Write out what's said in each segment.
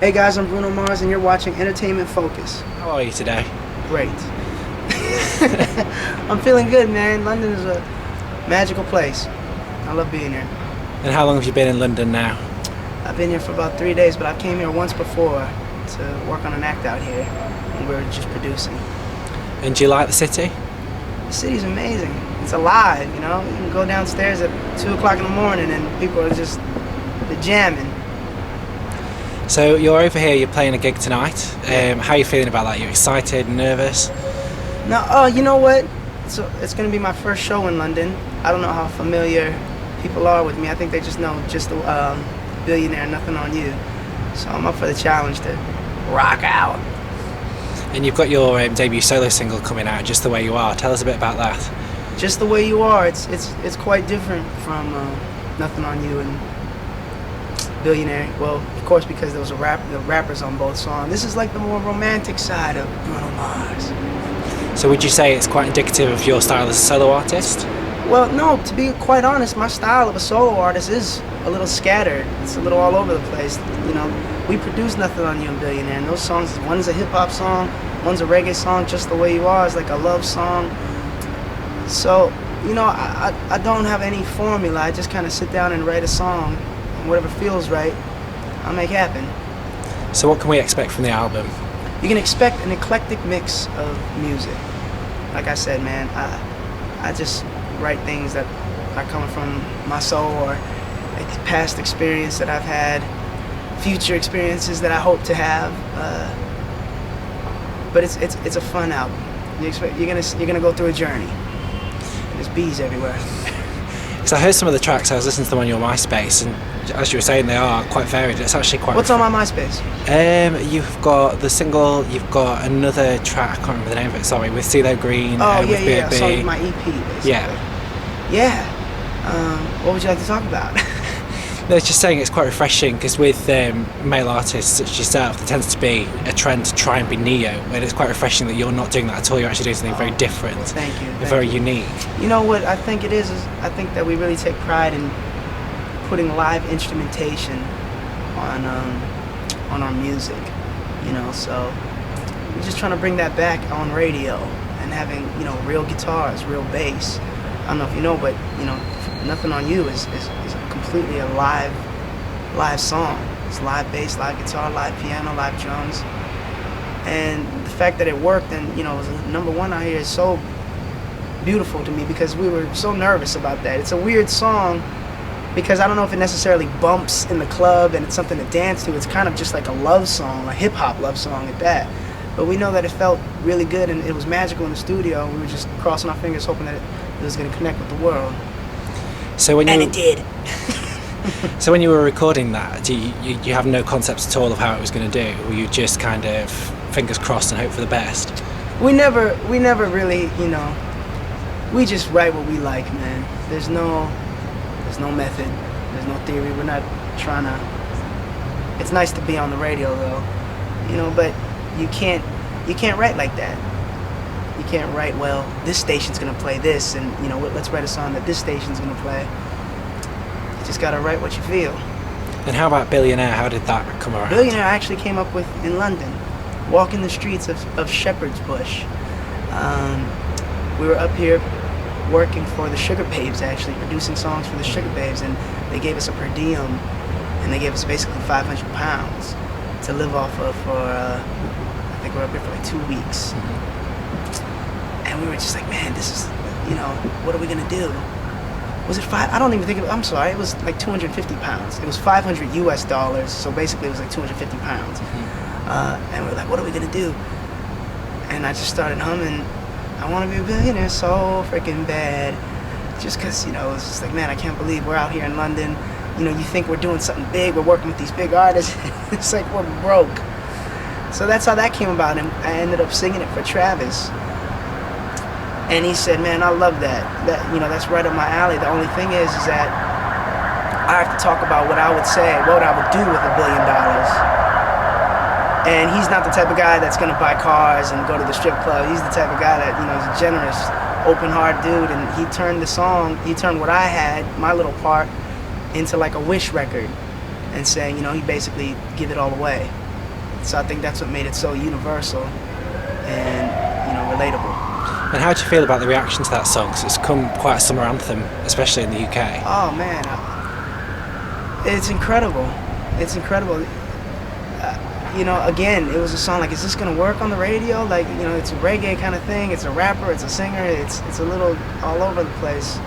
Hey guys, I'm Bruno Mars and you're watching Entertainment Focus. How are you today? Great. I'm feeling good, man. London is a magical place. I love being here. And how long have you been in London now? I've been here for about 3 days, but I came here once before to work on an act out here, and we were just producing. And do you like the city? The city's amazing. It's alive, you know? You can go downstairs at 2 o'clock in the morning and people are just jamming. So you're over here, you're playing a gig tonight. How are you feeling about that? You excited, nervous? No, oh, you know what? So it's going to be my first show in London. I don't know how familiar people are with me. I think they just know just the Billionaire, Nothing on You. So I'm up for the challenge to rock out. And you've got your debut solo single coming out, Just the Way You Are. Tell us a bit about that. Just the Way You Are. It's quite different from Nothing on You and Billionaire. Well, of course, because there was the rappers on both songs. This is like the more romantic side of Bruno Mars. So would you say it's quite indicative of your style as a solo artist? Well, no, to be quite honest, my style of a solo artist is a little scattered. It's a little all over the place. You know, we produced Nothing on You and Billionaire, and those songs, one's a hip-hop song, one's a reggae song, Just the Way You Are is like a love song. So, you know, I don't have any formula. I just kind of sit down and write a song, and whatever feels right, I'll make happen. So what can we expect from the album? You can expect an eclectic mix of music. Like I said, man, I just write things that are coming from my soul or past experience that I've had, future experiences that I hope to have. But it's a fun album. You're gonna go through a journey. There's bees everywhere. Because I heard some of the tracks, I was listening to them on your MySpace, and as you were saying, they are quite varied. It's actually quite... What's on my MySpace? You've got the single, you've got another track, I can't remember the name of it, sorry, with CeeLo Green, with B.o.B. So my EP, basically. Yeah. What would you like to talk about? No, it's just saying it's quite refreshing, because with male artists such as yourself, there tends to be a trend to try and be neo, and it's quite refreshing that you're not doing that at all. You're actually doing something very different. Thank you. And very unique. You know what I think it is I think that we really take pride in putting live instrumentation on our music, you know, so we're just trying to bring that back on radio and having, you know, real guitars, real bass. I don't know if you know, but, you know, Nothing on You is completely a live song. It's live bass, live guitar, live piano, live drums. And the fact that it worked and, you know, was #1 out here is so beautiful to me because we were so nervous about that. It's a weird song because I don't know if it necessarily bumps in the club and it's something to dance to. It's kind of just like a love song, a hip-hop love song at that. But we know that it felt really good and it was magical in the studio. We were just crossing our fingers hoping that it was going to connect with the world. So when it did. So when you were recording that, you have no concepts at all of how it was going to do? Or you just kind of fingers crossed and hope for the best? We never really, you know, we just write what we like, man. There's no method, there's no theory. We're not trying to. It's nice to be on the radio though, you know, but you can't write like that. You can't write, well, this station's gonna play this, and you know, let's write a song that this station's gonna play. You just gotta write what you feel. And how about Billionaire? How did that come around? Billionaire I actually came up with in London, walking the streets of Shepherd's Bush. We were up here working for the Sugar Babes, actually producing songs for the Sugar Babes, and they gave us a per diem, and they gave us basically £500 to live off of for I think we were up here for like 2 weeks. And we were just like, man, this is, you know, what are we gonna do? Was it I don't even think I'm sorry, it was like 250 pounds. It was $500 US, so basically it was like 250 pounds. And we were like, what are we gonna do? And I just started humming, I wanna be a billionaire so freaking bad. Just cause, you know, it's just like, man, I can't believe we're out here in London. You know, you think we're doing something big, we're working with these big artists. It's like we're broke. So that's how that came about, and I ended up singing it for Travis. And he said, man, I love that. You know, that's right up my alley. The only thing is that I have to talk about what I would say, what I would do with $1 billion. And he's not the type of guy that's gonna buy cars and go to the strip club. He's the type of guy that, you know, is a generous, open-heart dude. And he turned what I had, my little part, into like a Wish record, and saying, you know, he basically give it all away. So I think that's what made it so universal and, relatable. And how do you feel about the reaction to that song? 'Cause it's become quite a summer anthem, especially in the UK. Oh man, it's incredible. It's incredible. Again, it was a song like, is this gonna work on the radio? Like, it's a reggae kind of thing. It's a rapper. It's a singer. It's a little all over the place.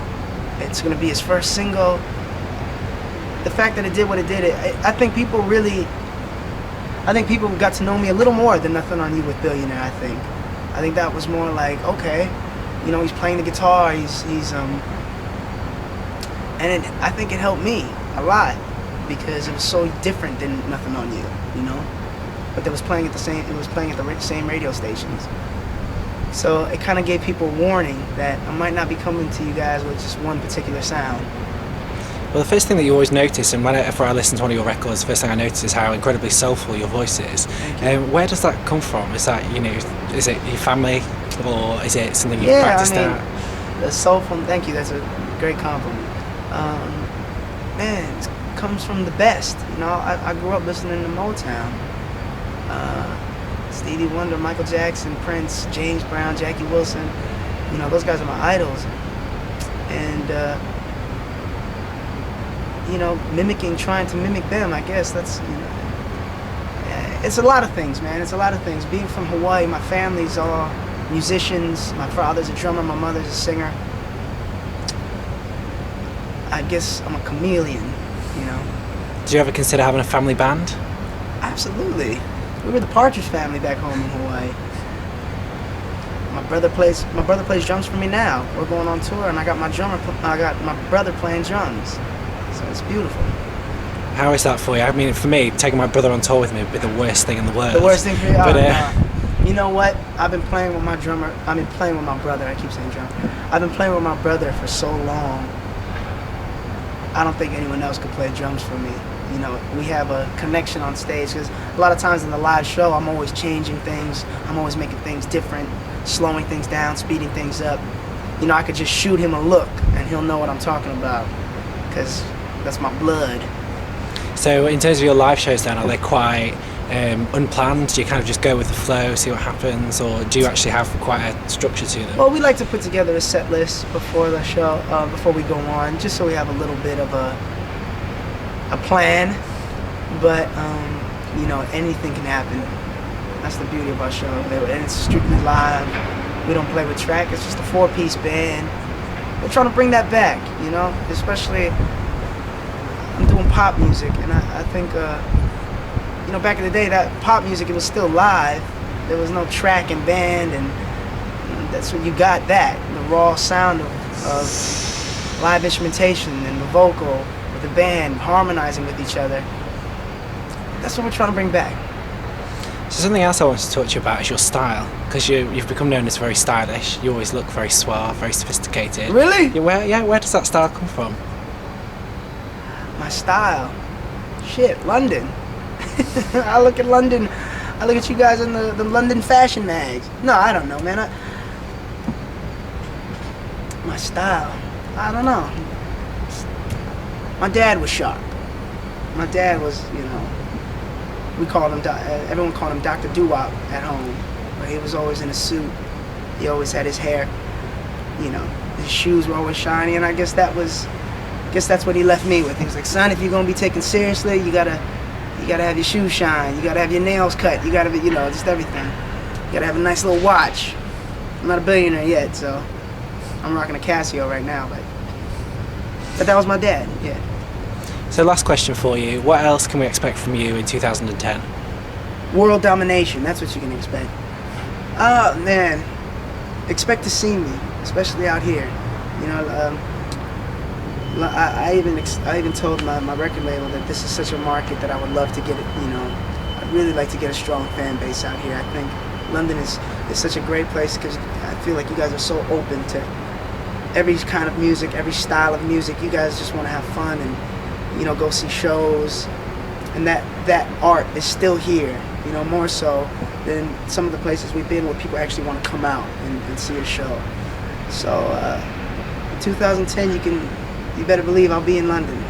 It's gonna be his first single. The fact that it did what it did, I think people got to know me a little more than Nothing on You with Billionaire. I think that was more like, okay, he's playing the guitar. I think it helped me a lot because it was so different than Nothing on You, But it was playing at the same same radio stations. So it kind of gave people warning that I might not be coming to you guys with just one particular sound. Well, the first thing that you always notice, and whenever I listen to one of your records, the first thing I notice is how incredibly soulful your voice is. Where does that come from? Is that, is it your family, or is it something you practiced out? The soulful, thank you, that's a great compliment. Man, it comes from the best. I grew up listening to Motown. Stevie Wonder, Michael Jackson, Prince, James Brown, Jackie Wilson. Those guys are my idols. And, trying to mimic them, I guess that's, it's a lot of things, man. It's a lot of things. Being from Hawaii, my family's all musicians. My father's a drummer, my mother's a singer. I guess I'm a chameleon, Do you ever consider having a family band? Absolutely. We were the Partridge Family back home in Hawaii. My brother plays drums for me now. We're going on tour, and I got my brother playing drums. So it's beautiful. How is that for you? I mean, for me, taking my brother on tour with me would be the worst thing in the world. The worst thing for you? But, you know what? I've been playing with my brother. I keep saying drum. I've been playing with my brother for so long. I don't think anyone else could play drums for me. We have a connection on stage because a lot of times in the live show, I'm always changing things. I'm always making things different, slowing things down, speeding things up. I could just shoot him a look and he'll know what I'm talking about because that's my blood. So in terms of your live shows then, are they quite unplanned? Do you kind of just go with the flow, see what happens, or do you actually have quite a structure to them? Well, we like to put together a set list before the show, before we go on, just so we have a little bit of a plan. But anything can happen. That's the beauty of our show, and it's strictly live. We don't play with track. It's just a 4-piece band. We're trying to bring that back, especially I'm doing pop music, and I think back in the day, that pop music, it was still live. There was no track and band, and that's what you got, the raw sound of live instrumentation and the vocal with the band harmonizing with each other. That's what we're trying to bring back. So something else I wanted to talk to you about is your style, because you've become known as very stylish. You always look very suave, very sophisticated. Really? Where does that style come from? My style? Shit, London. I look at London. I look at you guys in the London fashion mags. No, I don't know, man. My style, I don't know. My dad was sharp. My dad was, we called him, everyone called him Dr. Doo-Wop at home. But he was always in a suit. He always had his hair, his shoes were always shiny, and I guess that's what he left me with. He was like, son, if you're gonna be taken seriously, you gotta have your shoes shine. You gotta have your nails cut. You gotta be, just everything. You gotta have a nice little watch. I'm not a billionaire yet, so I'm rocking a Casio right now, but that was my dad, yeah. So last question for you. What else can we expect from you in 2010? World domination, that's what you can expect. Oh, man. Expect to see me, especially out here. I even told my record label that this is such a market that I would love to get it, I'd really like to get a strong fan base out here. I think London is such a great place because I feel like you guys are so open to every kind of music, every style of music. You guys just want to have fun and, go see shows. And that art is still here, more so than some of the places we've been where people actually want to come out and see a show. So, 2010, you better believe I'll be in London.